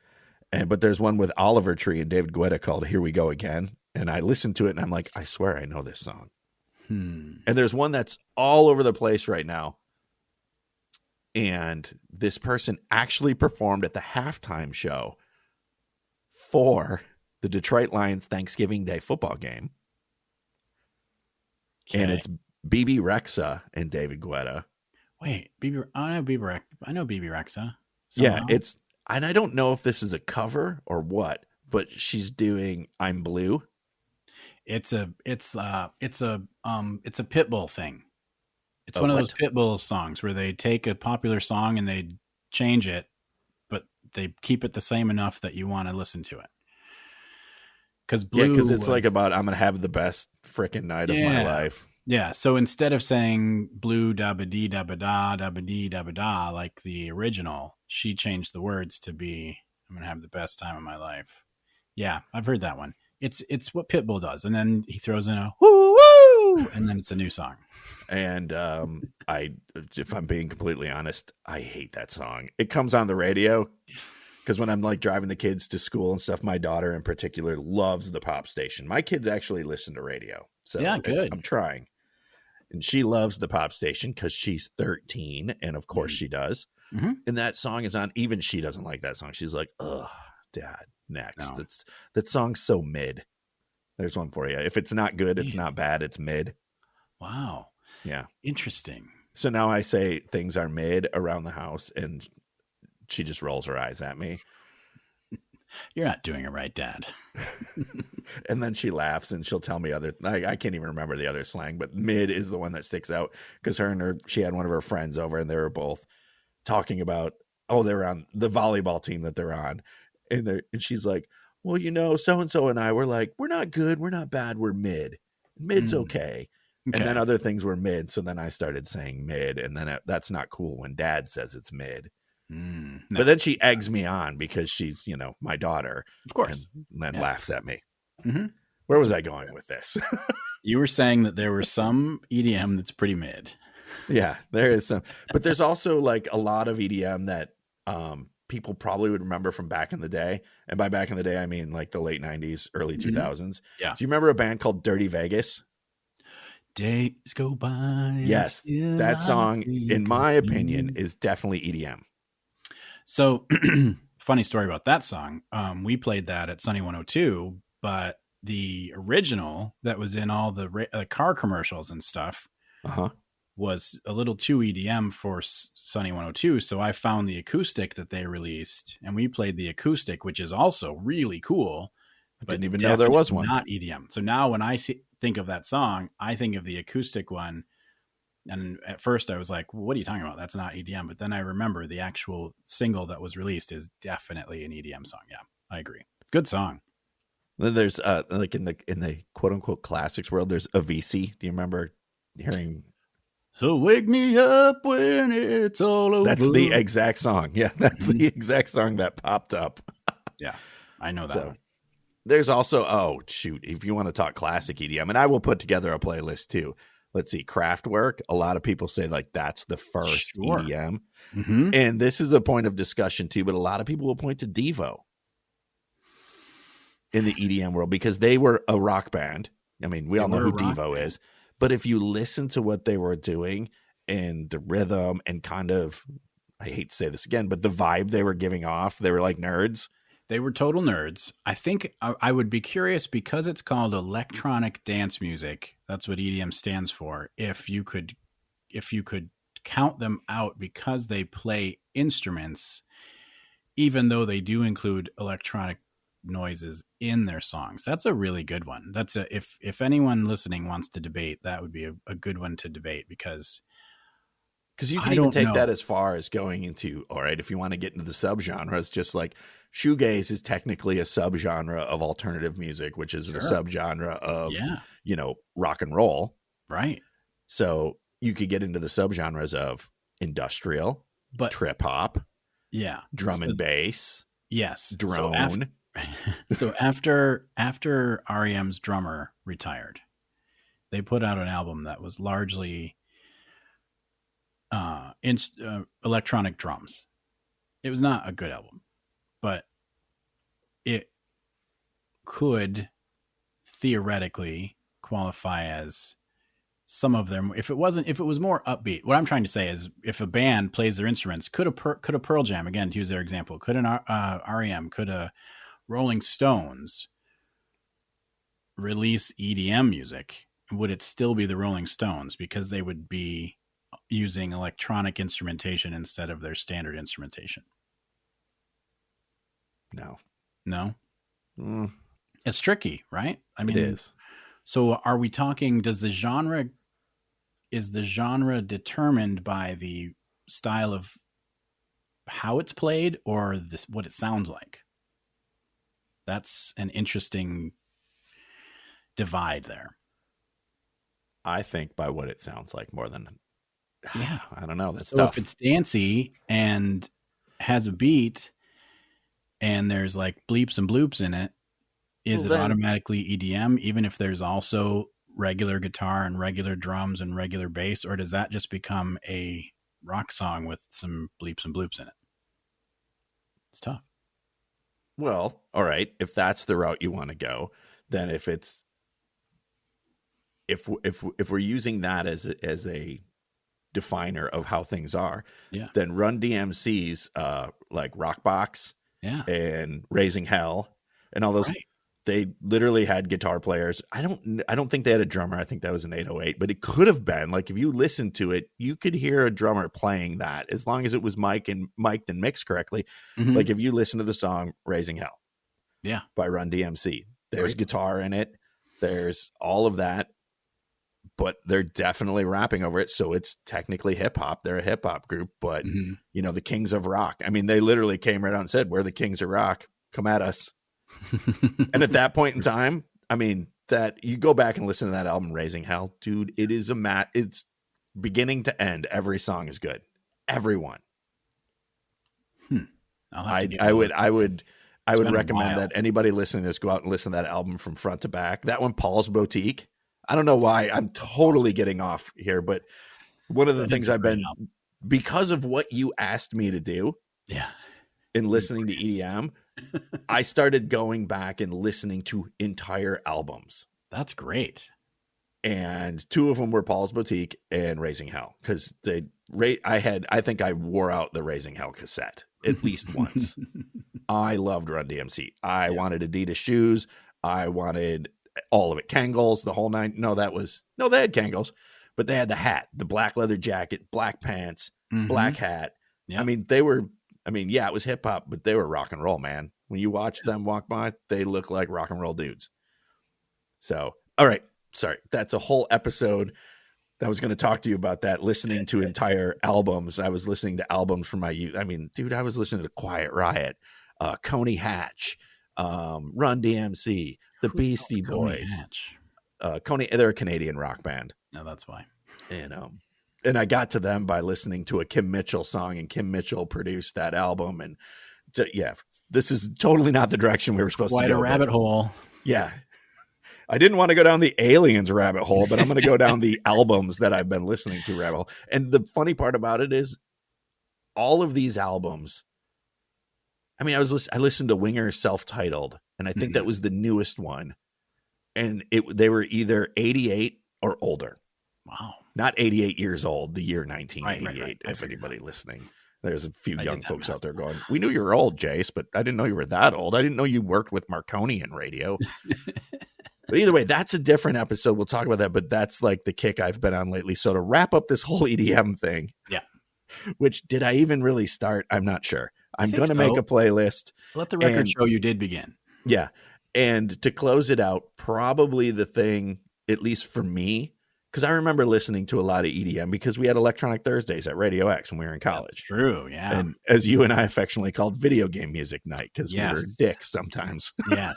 But there's one with Oliver Tree and David Guetta called Here We Go Again. And I listened to it and I'm like, I swear I know this song. And there's one that's all over the place right now. And this person actually performed at the halftime show for the Detroit Lions Thanksgiving Day football game. Okay. And it's BB Rexha and David Guetta. Wait, I know BB Rexha. Somehow. Yeah, and I don't know if this is a cover or what, but she's doing I'm Blue. It's a Pitbull thing. It's one of those Pitbull songs where they take a popular song and they change it, but they keep it the same enough that you want to listen to it. Because it's like about I'm gonna have the best freaking night of my life. Yeah. So instead of saying blue dabba dee dabba da dabba dee dabba da like the original, she changed the words to be I'm gonna have the best time of my life. Yeah, I've heard that one. It's what Pitbull does, and then he throws in a woo woo, and then it's a new song. And if I'm being completely honest, I hate that song. It comes on the radio because when I'm like driving the kids to school and stuff, my daughter in particular loves the pop station. My kids actually listen to radio, so yeah, good. I'm trying, and she loves the pop station because she's 13, and of course she does. And that song is on. Even she doesn't like that song. She's like, "Ugh, Dad." Next, no. That song's so mid. There's one for you. If it's not good, it's not bad. It's mid. Wow. Yeah. Interesting. So now I say things are mid around the house, and she just rolls her eyes at me. You're not doing it right, Dad. And then she laughs, and she'll tell me I can't even remember the other slang, but mid is the one that sticks out because she had one of her friends over, and they were both talking about, they're on the volleyball team that they're on. And she's like, well, so-and-so and I were like, we're not good. We're not bad. We're mid. Mid's okay. And then other things were mid. So then I started saying mid. And then that's not cool when Dad says it's mid. No. But then she eggs me on because she's, my daughter. Of course. And then laughs at me. Where was I going with this? You were saying that there was some EDM that's pretty mid. Yeah, there is some. But there's also like a lot of EDM that people probably would remember from back in the day. And by back in the day, I mean like the late 90s, early 2000s. Yeah. Do you remember a band called Dirty Vegas? Days go by. Yes. That song, in my opinion, is definitely EDM. So funny story about that song. We played that at Sunny 102, but the original that was in all the car commercials and stuff was a little too EDM for Sunny 102. So I found the acoustic that they released, and we played the acoustic, which is also really cool. I didn't even know there was one. Not EDM. So now when I think of that song, I think of the acoustic one. And at first I was like, well, what are you talking about? That's not EDM. But then I remember the actual single that was released is definitely an EDM song. Yeah, I agree. Good song. Then there's like in the quote unquote classics world, there's Avicii. Do you remember hearing? So wake me up when it's all over. That's the exact song. Yeah, that's the exact song that popped up. Yeah, I know that one. There's also, if you want to talk classic EDM, and I will put together a playlist too. Let's see, Kraftwerk. A lot of people say like that's the first EDM. And this is a point of discussion too, but a lot of people will point to Devo. in the EDM world because they were a rock band. I mean, we all know who Devo is, but if you listen to what they were doing and the rhythm and kind of, I hate to say this again, but the vibe they were giving off, they were like nerds. They were total nerds. I think I would be curious because it's called electronic dance music. That's what EDM stands for. If you could count them out because they play instruments, even though they do include electronic noises in their songs. That's a really good one. That's if anyone listening wants to debate, that would be a good one to debate because you can even take that as far as going into, all right, if you want to get into the subgenres, just like shoegaze is technically a subgenre of alternative music, which is a subgenre of, rock and roll. Right. So you could get into the subgenres of industrial, trip hop, drum and bass, drone. So after REM's drummer retired, they put out an album that was largely electronic drums. It was not a good album, but it could theoretically qualify as some of them. If it was more upbeat, what I'm trying to say is if a band plays their instruments, could a Pearl Jam, again, to use their example, could an REM, could a Rolling Stones release EDM music? Would it still be the Rolling Stones because they would be using electronic instrumentation instead of their standard instrumentation? No. It's tricky, right? I mean, it is. So are we talking, is the genre determined by the style of how it's played or what it sounds like? That's an interesting divide there. I think by what it sounds like more than, I don't know. That's so tough. If it's dancey and has a beat and there's like bleeps and bloops in it, is it automatically EDM, even if there's also regular guitar and regular drums and regular bass, or does that just become a rock song with some bleeps and bloops in it? It's tough. Well, all right. If that's the route you want to go, then if we're using that as a definer of how things are, then Run DMC's like Rockbox and Raising Hell and all those. Right. They literally had guitar players. I don't think they had a drummer. I think that was an 808, but it could have been. Like if you listen to it, you could hear a drummer playing that as long as it was mic'd and mixed correctly. Mm-hmm. Like if you listen to the song Raising Hell by Run DMC, there's guitar in it. There's all of that, but they're definitely rapping over it. So it's technically hip hop. They're a hip hop group, but the Kings of Rock. I mean, they literally came right out and said, we're the Kings of Rock. Come at us. And at that point in time, I mean, that you go back and listen to that album, Raising Hell, dude, it is it's beginning to end. Every song is good. Everyone. I would recommend that anybody listening to this go out and listen to that album from front to back. That one, Paul's Boutique. I don't know why I'm totally getting off here, but one of the things I've been, because of what you asked me to do in listening to EDM, I started going back and listening to entire albums. That's great. And two of them were Paul's Boutique and Raising Hell, because I think I wore out the Raising Hell cassette at least once. I loved Run DMC. I wanted Adidas shoes. I wanted all of it. Kangol, the whole nine. No, they had Kangols, but they had the hat, the black leather jacket, black pants, black hat. Yep. I mean, it was hip hop, but they were rock and roll, man. When you watch them walk by, they look like rock and roll dudes. So, all right. Sorry. That's a whole episode. I was going to talk to you about that, listening to entire albums. I was listening to albums from my youth. I mean, dude, I was listening to Quiet Riot, Coney Hatch, Run DMC, the Beastie Boys. They're a Canadian rock band. No, that's why. And I got to them by listening to a Kim Mitchell song, and Kim Mitchell produced that album. And this is totally not the direction we were supposed to go. Quite a rabbit hole. Yeah. I didn't want to go down the Aliens rabbit hole, but I'm going to go down the albums that I've been listening to rabbit hole. And the funny part about it is all of these albums I mean, I listened to Winger's Self-Titled, and I think that was the newest one. And they were either 88 or older. Wow. Not 88 years old, the year 1988, right. if anybody listening. There's a few young folks out there going, we knew you were old, Jayce, but I didn't know you were that old. I didn't know you worked with Marconian radio. But either way, that's a different episode. We'll talk about that, but that's like the kick I've been on lately. So to wrap up this whole EDM thing, which did I even really start? I'm not sure. I'm going to make a playlist. Let the record show you did begin. Yeah. And to close it out, probably the thing, at least for me, because I remember listening to a lot of EDM because we had Electronic Thursdays at Radio X when we were in college. That's true, yeah. And as you and I affectionally called video game music night because we were dicks sometimes. Yes.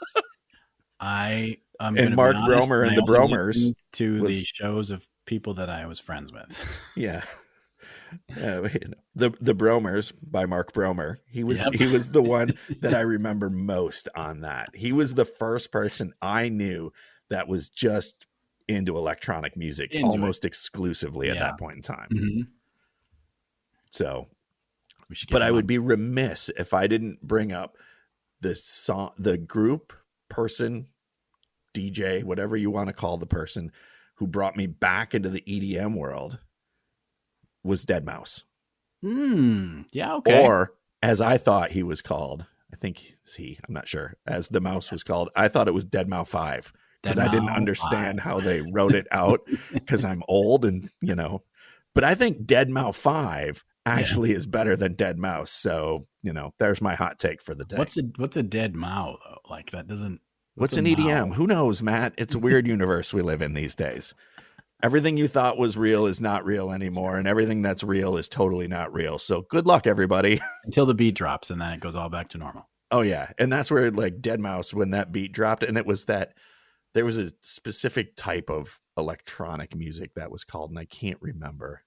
I'm and Mark Bromer and the Bromers. The shows of people that I was friends with. Yeah. The Bromers by Mark Bromer. He was the one that I remember most on that. He was the first person I knew that was just into electronic music almost exclusively at that point in time. Mm-hmm. So, but I would be remiss if I didn't bring up the group person, DJ, whatever you want to call the person who brought me back into the EDM world was Deadmau5. Yeah. Okay. Or as I thought he was called, I'm not sure, as the mouse was called, I thought it was Deadmau5. Because I didn't understand how they wrote it out because I'm old and, but I think Deadmau5 actually is better than Deadmau5. So, there's my hot take for the day. What's a dead Mao though? Like that doesn't. What's an EDM? Who knows, Matt? It's a weird universe we live in these days. Everything you thought was real is not real anymore. And everything that's real is totally not real. So good luck, everybody. Until the beat drops and then it goes all back to normal. Oh yeah. And that's where like Deadmau5, when that beat dropped, and it was that, there was a specific type of electronic music that was called, and I can't remember.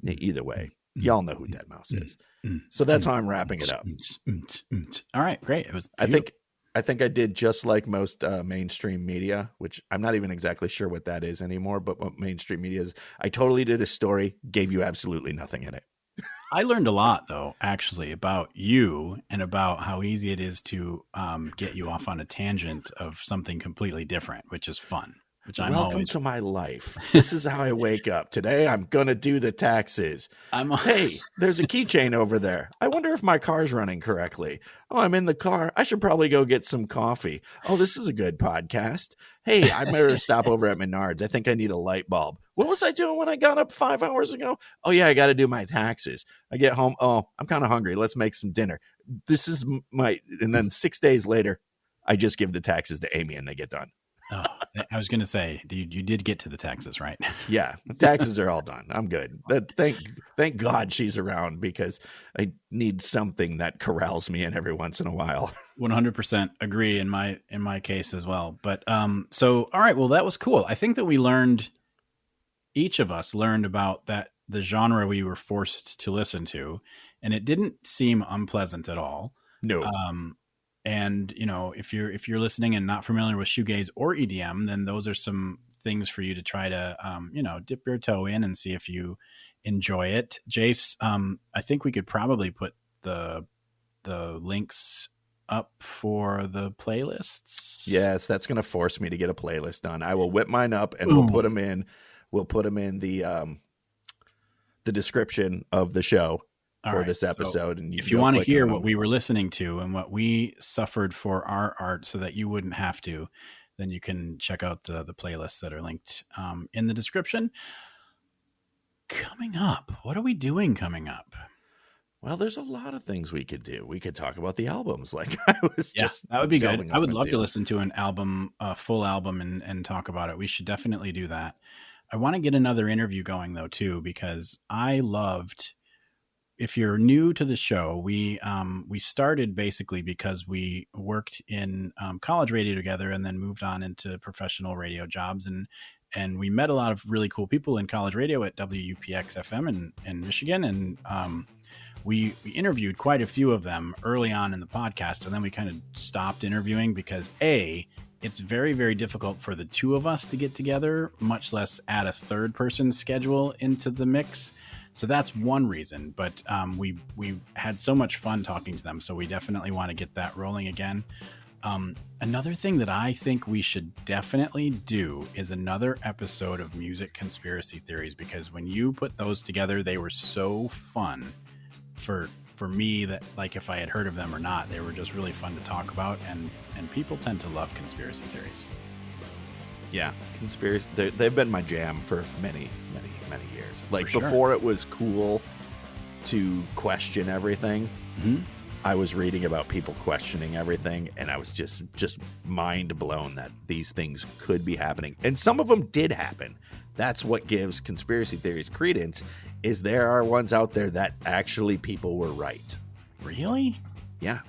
Either way, y'all know who Deadmau5 is. So that's how I'm wrapping it up. All right, great. It was. I think I did just like most mainstream media, which I'm not even exactly sure what that is anymore. But what mainstream media is, I totally did a story, gave you absolutely nothing in it. I learned a lot, though, actually, about you and about how easy it is to get you off on a tangent of something completely different, which is fun. Welcome to my life. This is how I wake up. Today, I'm going to do the taxes. Hey, there's a keychain over there. I wonder if my car's running correctly. Oh, I'm in the car. I should probably go get some coffee. Oh, this is a good podcast. Hey, I better stop over at Menards. I think I need a light bulb. What was I doing when I got up 5 hours ago? Oh, yeah, I got to do my taxes. I get home. Oh, I'm kind of hungry. Let's make some dinner. This is and then 6 days later, I just give the taxes to Amy and they get done. Oh, I was going to say, you did get to the taxes, right? Yeah, the taxes are all done. I'm good. Thank God she's around because I need something that corrals me in every once in a while. 100% agree in my case as well. But so all right, well that was cool. I think that each of us learned about the genre we were forced to listen to, and it didn't seem unpleasant at all. No. And if you're listening and not familiar with shoegaze or EDM, then those are some things for you to try to dip your toe in and see if you enjoy it. Jayce, I think we could probably put the links up for the playlists. Yes, that's going to force me to get a playlist done. I will whip mine up and we'll put them in. We'll put them in the description of the show. For this episode. So and if you want to hear what we were listening to and what we suffered for our art so that you wouldn't have to, then you can check out the playlists that are linked in the description. Coming up, what are we doing coming up? Well, there's a lot of things we could do. We could talk about the albums. Like I was just that would be good. I would love to listen to an album, a full album and talk about it. We should definitely do that. I want to get another interview going though, too, because I loved. If you're new to the show, we started basically because we worked in college radio together and then moved on into professional radio jobs. And we met a lot of really cool people in college radio at WUPX FM in Michigan. And we interviewed quite a few of them early on in the podcast. And then we kind of stopped interviewing because it's very, very difficult for the two of us to get together, much less add a third person's schedule into the mix. So that's one reason, but we had so much fun talking to them, so we definitely want to get that rolling again. Another thing that I think we should definitely do is another episode of Music Conspiracy Theories, because when you put those together, they were so fun for me that, like, if I had heard of them or not, they were just really fun to talk about, and people tend to love conspiracy theories. Yeah, conspiracy. They've been my jam for many years. Like, For sure. before it was cool to question everything, Mm-hmm. I was reading about people questioning everything, and I was just mind blown that these things could be happening. And some of them did happen. That's what gives conspiracy theories credence, is there are ones out there that actually people were right. Really? Yeah.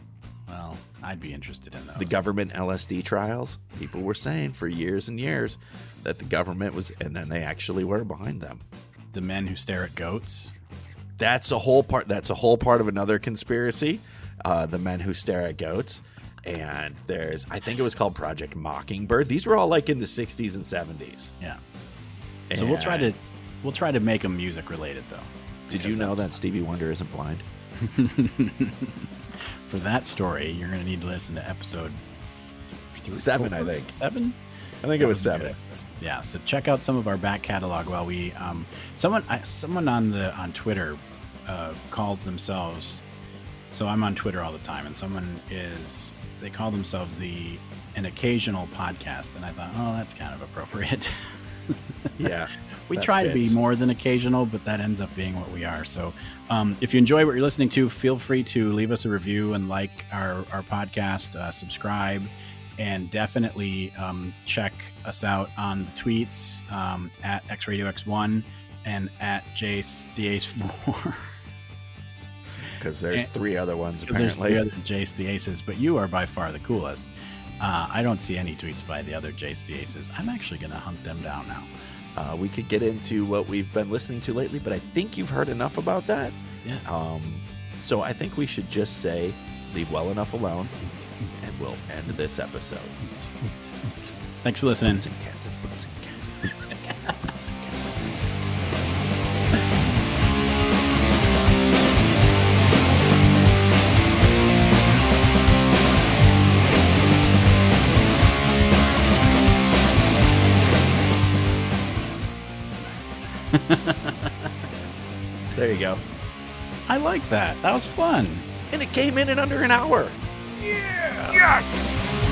Well, I'd be interested in those. The government LSD trials, people were saying for years and years that the government was, and then they actually were behind them. The men who stare at goats. That's a whole part of another conspiracy. The men who stare at goats. And there's, I think it was called Project Mockingbird. These were all like in the 60s and 70s. Yeah. And So we'll try to make them music related, though. did you know that Stevie Wonder isn't blind? For that story, you're going to need to listen to episode 7, I think. 7? I think it was 7. Yeah, so check out some of our back catalog while we someone on Twitter calls themselves, so I'm on Twitter all the time, and they call themselves an occasional podcast, and I thought, oh, that's kind of appropriate. Yeah. We that try to fits. be more than occasional, but that ends up being what we are. So if you enjoy what you're listening to, feel free to leave us a review and like our podcast, subscribe, and definitely check us out on the tweets at XRadioX1 and at Jayce the Ace 4. Because there's 3 other ones, Because there's apparently. 3 other Jayce the Aces, but you are by far the coolest. I don't see any tweets by the other Jayce the Aces. I'm actually going to hunt them down now. We could get into what we've been listening to lately, but I think you've heard enough about that. Yeah. So I think we should just say, leave well enough alone, and we'll end this episode. Thanks for listening. Boots and cats and boots and cats and boots and cats and boots and cats and boots There you go. I like that. That was fun. And it came in under an hour. Yes!